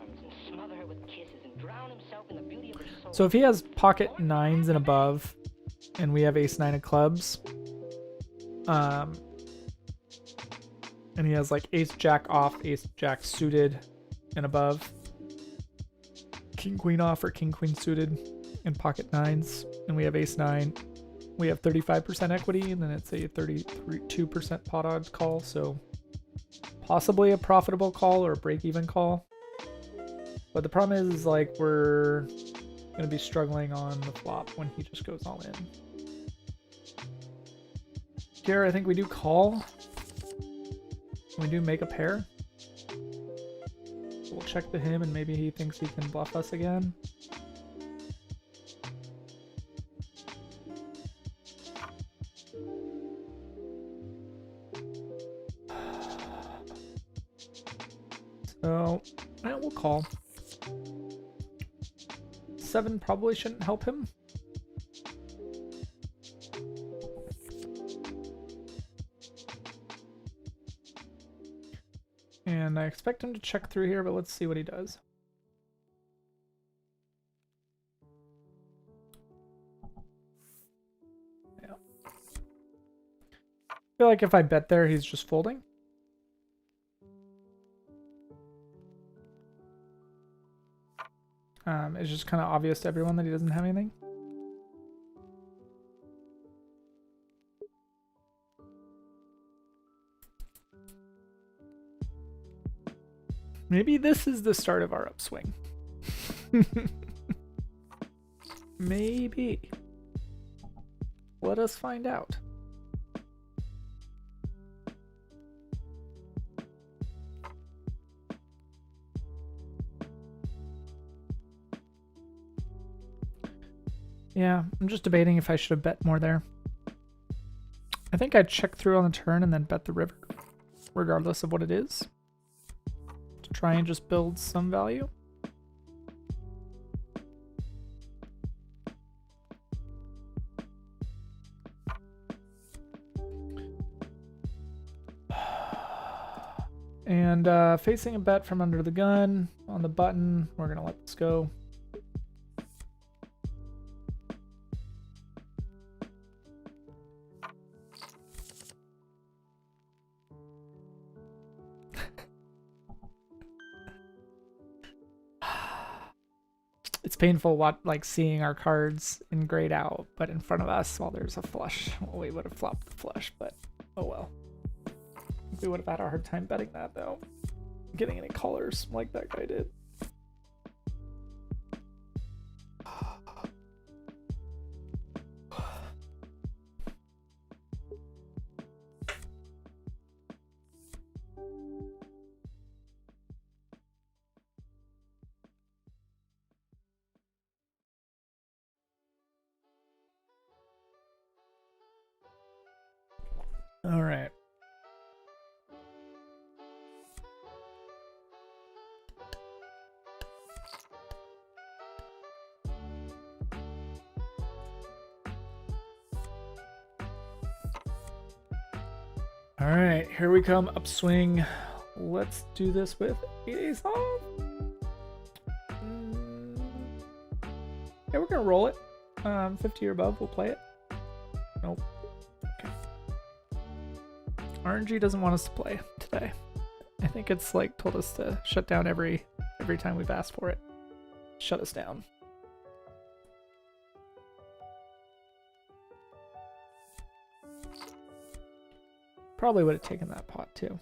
so if he has pocket 9s and above, and we have ace-9 of clubs, I And he has like ace jack off, ace jack suited and above. King queen off or king queen suited and pocket nines. And we have ace nine. We have 35% equity, and then it's a 32% pot odds call, so possibly a profitable call or a break-even call. But the problem is like we're gonna be struggling on the flop when he just goes all in. Here, I think we do call. We do make a pair. We'll check to him, and maybe he thinks he can bluff us again. So, yeah, we'll call. 7 probably shouldn't help him. And I expect him to check through here, but let's see what he does. Yeah. I feel like if I bet there, he's just folding. It's just kind of obvious to everyone that he doesn't have anything. Maybe this is the start of our upswing. Maybe. Let us find out. Yeah, I'm just debating if I should have bet more there. I think I'd check through on the turn and then bet the river, regardless of what it is, to try and just build some value. And facing a bet from under the gun on the button, we're going to let this go. It's painful like seeing our cards in grayed out, but in front of us while there's a flush. Well, we would have flopped the flush, but oh well. We would have had a hard time betting that though. Getting any callers like that guy did. All right. All right, here we come, upswing. Let's do this with ace off. Yeah, we're gonna roll it. 50 or above, we'll play it. Nope. Okay. RNG doesn't want us to play today. I think it's like told us to shut down every time we've asked for it. Shut us down. Probably would have taken that pot too.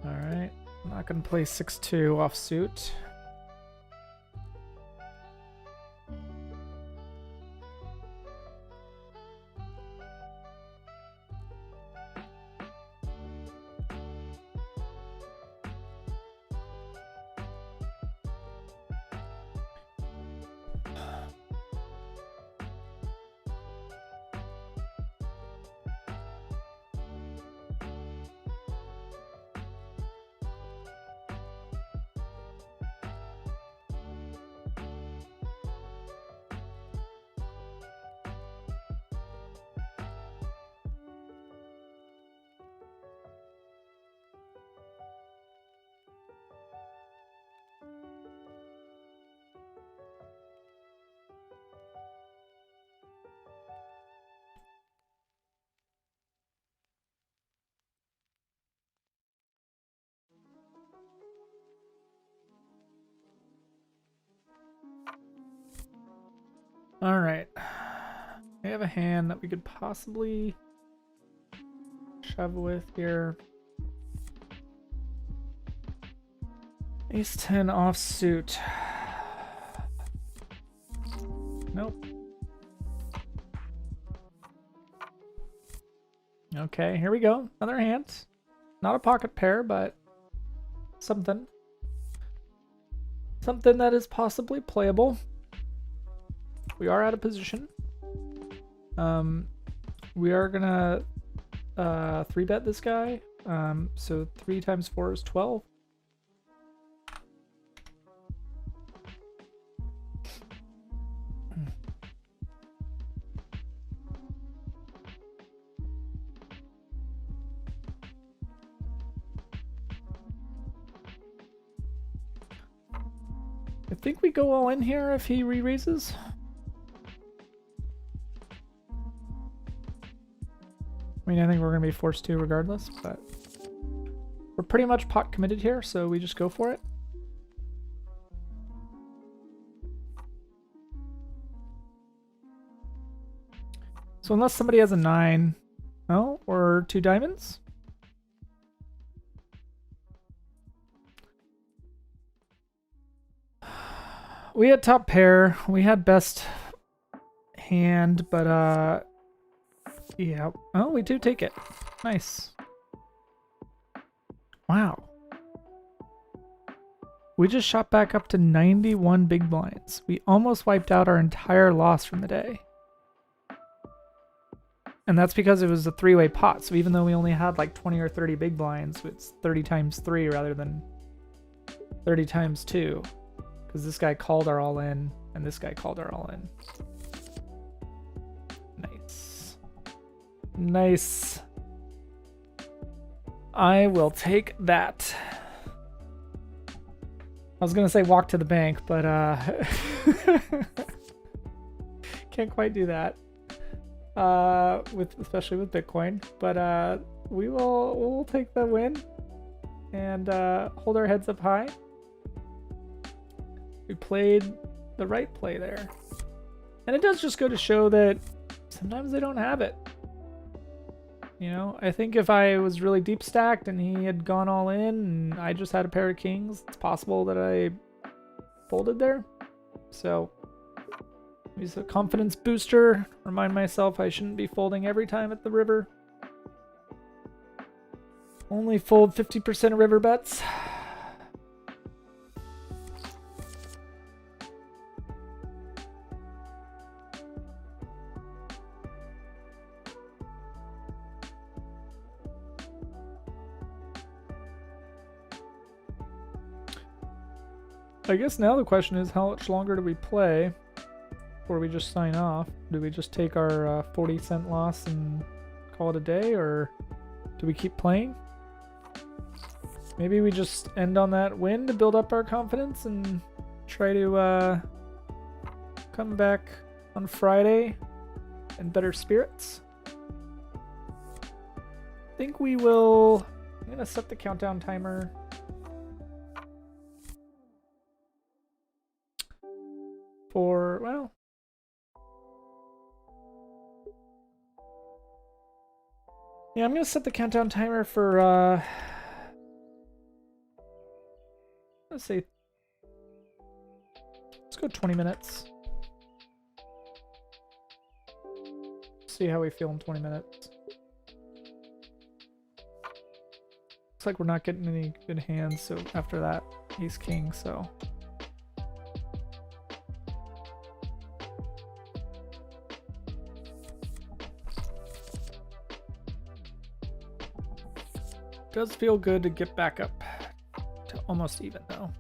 All right, I'm not gonna play 6-2 offsuit. All right. We have a hand that we could possibly shove with here. Ace 10 offsuit. Nope. Okay, here we go. Another hand. Not a pocket pair, but something. Something that is possibly playable. We are out of position. We are gonna 3-bet this guy. So 3 times 4 is 12. I think we go all in here if he re-raises. I mean, I think we're going to be forced to regardless, but we're pretty much pot committed here, so we just go for it. So unless somebody has a 9, oh, or 2 diamonds. We had top pair. We had best hand, but yeah. Oh, we do take it. Nice. Wow. We just shot back up to 91 big blinds. We almost wiped out our entire loss from the day. And that's because it was a 3-way pot. So even though we only had like 20 or 30 big blinds, it's 30 times 3 rather than 30 times 2. Because this guy called our all in, and this guy called our all in. Nice. Nice. I will take that. I was going to say walk to the bank, but can't quite do that. Especially with Bitcoin. But we'll take the win and hold our heads up high. We played the right play there. And it does just go to show that sometimes they don't have it. You know, I think if I was really deep stacked and he had gone all in and I just had a pair of kings, it's possible that I folded there. So, use a confidence booster. Remind myself I shouldn't be folding every time at the river. Only fold 50% of river bets. I guess now the question is, how much longer do we play before we just sign off? Do we just take our 40-cent loss and call it a day, or do we keep playing? Maybe we just end on that win to build up our confidence and try to come back on Friday in better spirits. I think we will... I'm going to set the countdown timer. For, well, yeah, I'm going to set the countdown timer for, let's see, let's go 20 minutes. See how we feel in 20 minutes. Looks like we're not getting any good hands, so after that, ace king, so... Does feel good to get back up to almost even though.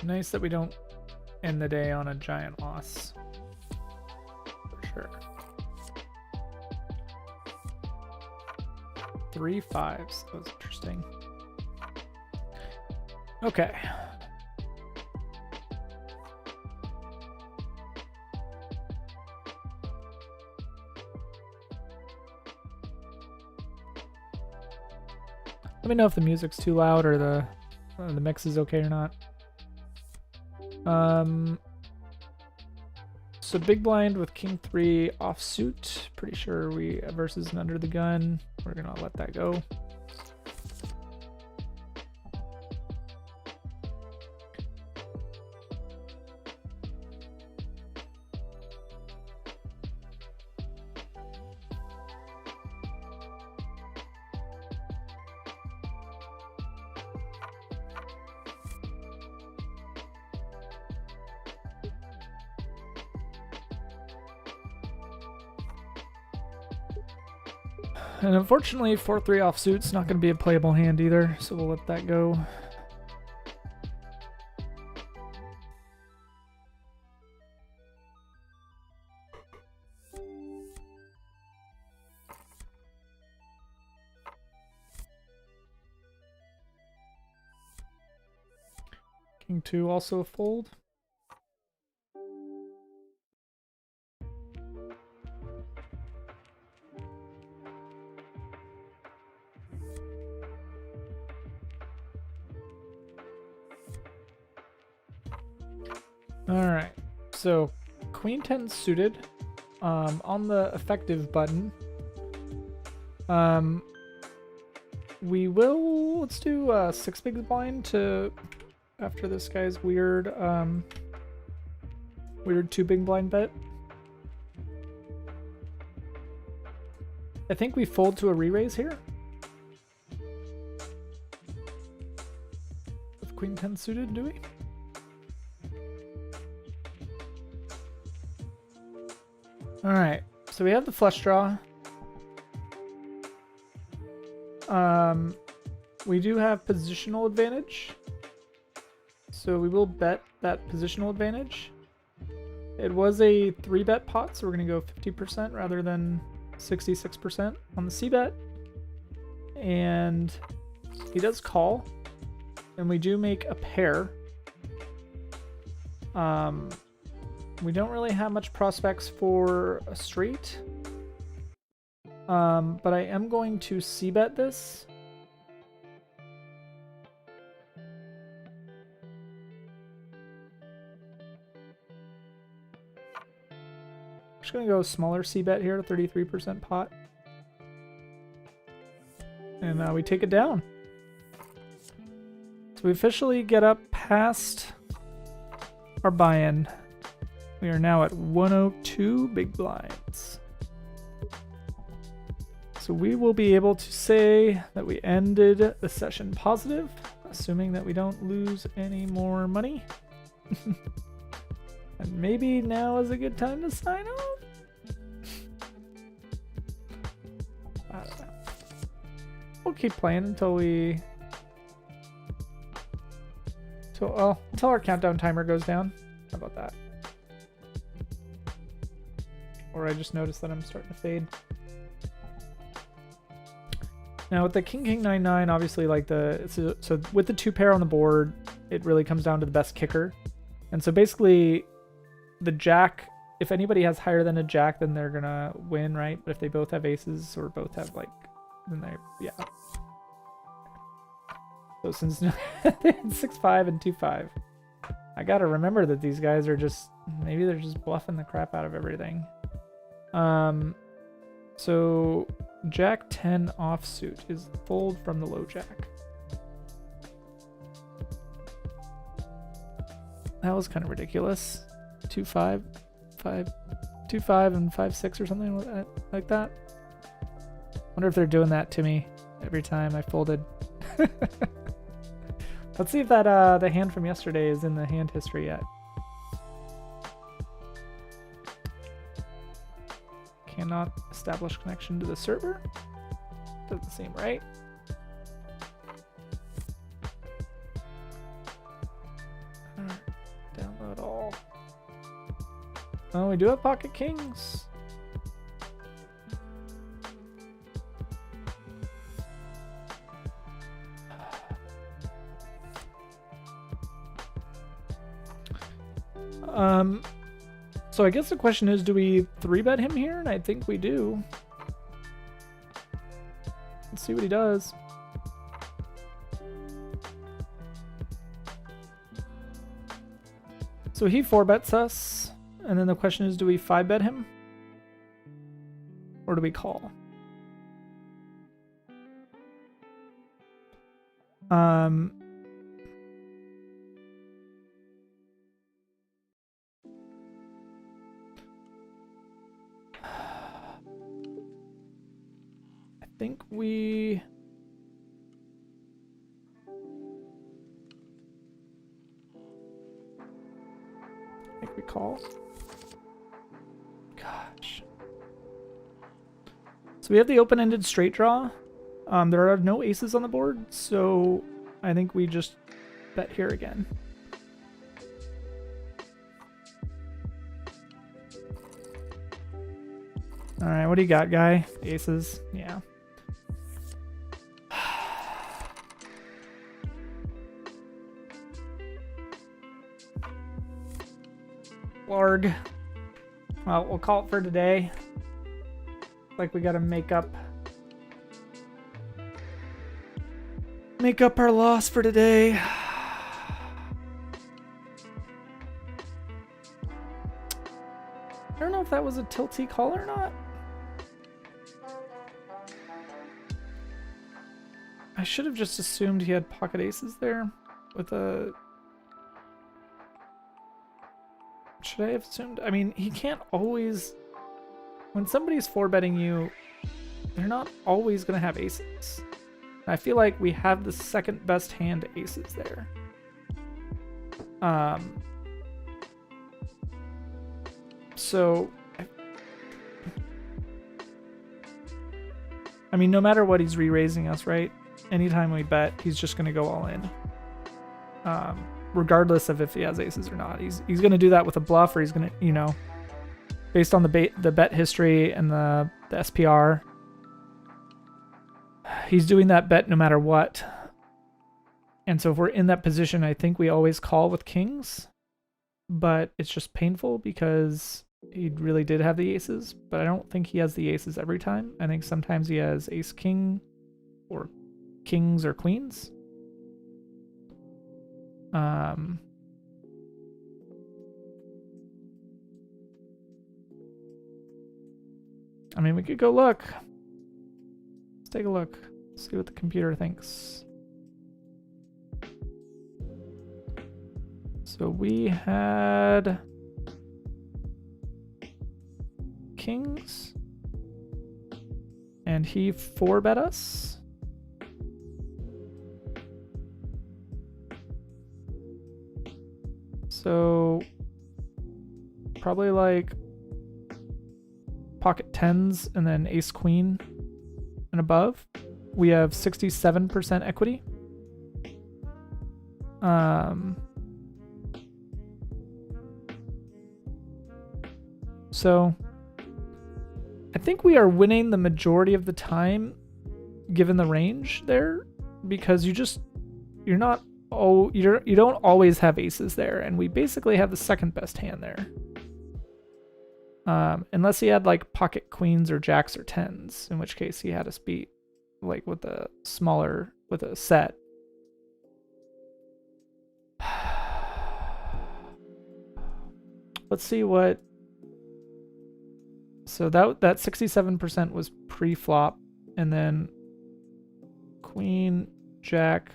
Nice that we don't end the day on a giant loss. For sure. 3 5s. That was interesting. Okay. Let me know if the music's too loud or the mix is okay or not. So big blind with king 3 offsuit. Pretty sure we versus an under the gun. We're gonna let that go. And unfortunately, 4-3 offsuit's not going to be a playable hand either, so we'll let that go. King 2 also a fold. Alright, so Queen 10 suited. On the effective button, let's do 6 big blind to, after this guy's weird 2 big blind bet. I think we fold to a re-raise here. With Queen 10 suited, do we? Alright, so we have the flush draw. We do have positional advantage. So we will bet that positional advantage. It was a 3-bet pot, so we're going to go 50% rather than 66% on the c-bet. And he does call. And we do make a pair. We don't really have much prospects for a straight. But I am going to c-bet this. Just gonna go smaller c-bet here, 33% pot. And we take it down. So we officially get up past our buy-in. We are now at 102 big blinds. So we will be able to say that we ended the session positive, assuming that we don't lose any more money. And maybe now is a good time to sign off? I don't know. We'll keep playing until until our countdown timer goes down. How about that? Or I just noticed that I'm starting to fade. Now with the King 9-9, obviously so with the 2 pair on the board, it really comes down to the best kicker. And so basically the jack, if anybody has higher than a jack, then they're gonna win, right? But if they both have aces or both have then yeah. So since 6-5 and 2-5, I gotta remember that these guys are maybe they're just bluffing the crap out of everything. So Jack 10 offsuit is fold from the low jack. That was kind of ridiculous. 2-5, 2-5 and 5-6 or something like that. Wonder if they're doing that to me every time I folded. Let's see if that the hand from yesterday is in the hand history yet. Cannot establish connection to the server. Doesn't seem right. Alright, download all. Oh, we do have pocket kings. So I guess the question is, do we 3-bet him here? And I think we do. Let's see what he does. So he 4-bets us, and then the question is, do we 5-bet him? Or do we call? I think we... call. Gosh. So we have the open-ended straight draw. There are no aces on the board, so I think we just bet here again. All right, what do you got, guy? Aces? Yeah. Larg. Well, we'll call it for today. Like we gotta make up our loss for today. I don't know if that was a tilty call or not. I should have just assumed he had pocket aces there with a... Should I have assumed? I mean, he can't always... When somebody's 4-betting you, they're not always going to have aces. I feel like we have the second best hand aces there. So... I mean, no matter what, he's re-raising us, right? Anytime we bet, he's just going to go all in. Regardless of if he has aces or not. He's going to do that with a bluff, or he's going to, you know, based on the bet history and the SPR, he's doing that bet no matter what. And so if we're in that position, I think we always call with kings, but it's just painful because he really did have the aces, but I don't think he has the aces every time. I think sometimes he has ace king or kings or queens. I mean, we could go look. Let's take a look. See what the computer thinks. So we had kings, and he 4-bet us. So probably like pocket tens and then ace queen and above. We have 67% equity. So I think we are winning the majority of the time given the range there, because you don't always have aces there, and we basically have the second best hand there. Unless he had like pocket queens or jacks or tens, in which case he had us beat, like with a set. Let's see what. So that 67% was pre-flop, and then queen, jack,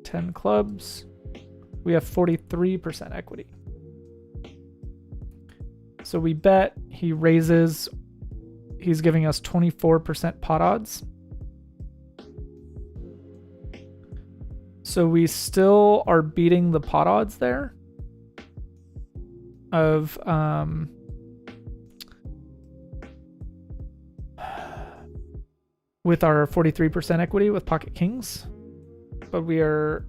10 clubs. We have 43% equity. So we bet, he raises, he's giving us 24% pot odds. So we still are beating the pot odds there of with our 43% equity with pocket kings, but we are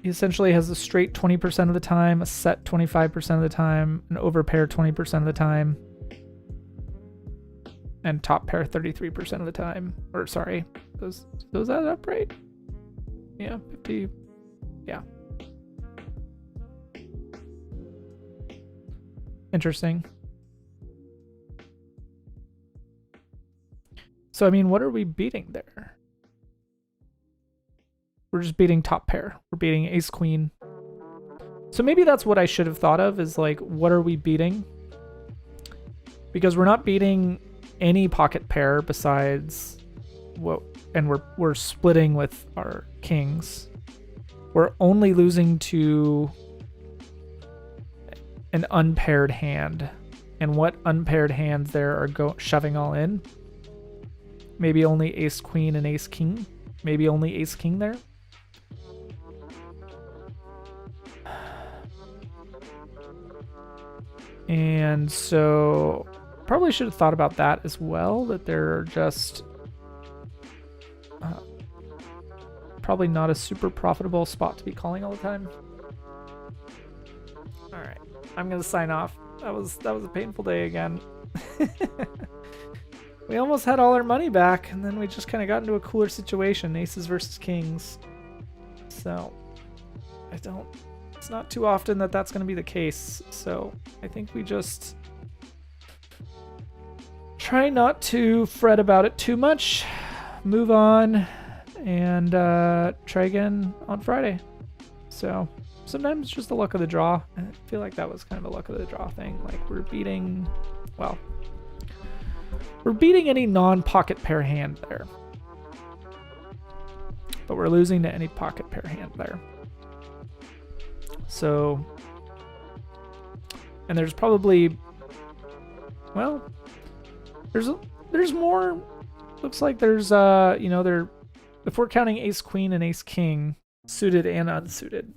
he essentially has a straight 20% of the time, a set 25% of the time, an overpair 20% of the time, and top pair 33% of the time. Or sorry, those add up right? Yeah, 50. Yeah. Interesting. So I mean, what are we beating there? We're just beating top pair. We're beating ace queen. So maybe that's what I should have thought of, is like, what are we beating? Because we're not beating any pocket pair besides what, and we're splitting with our kings. We're only losing to an unpaired hand. And what unpaired hands there are shoving all in? Maybe only ace queen and ace king. Maybe only ace king there. And so probably should have thought about that as well, that they're just probably not a super profitable spot to be calling all the time. All right, I'm gonna sign off. That was a painful day again. We almost had all our money back, and then we just kind of got into a cooler situation, aces versus kings. So it's not too often that that's going to be the case. So I think we just try not to fret about it too much, move on, and try again on Friday. So sometimes it's just the luck of the draw. I feel like that was kind of a luck of the draw thing. Like we're beating any non-pocket pair hand there. But we're losing to any pocket pair hand there. So, and there's probably, well, there's more. Looks like there's if we're counting ace queen and ace king, suited and unsuited,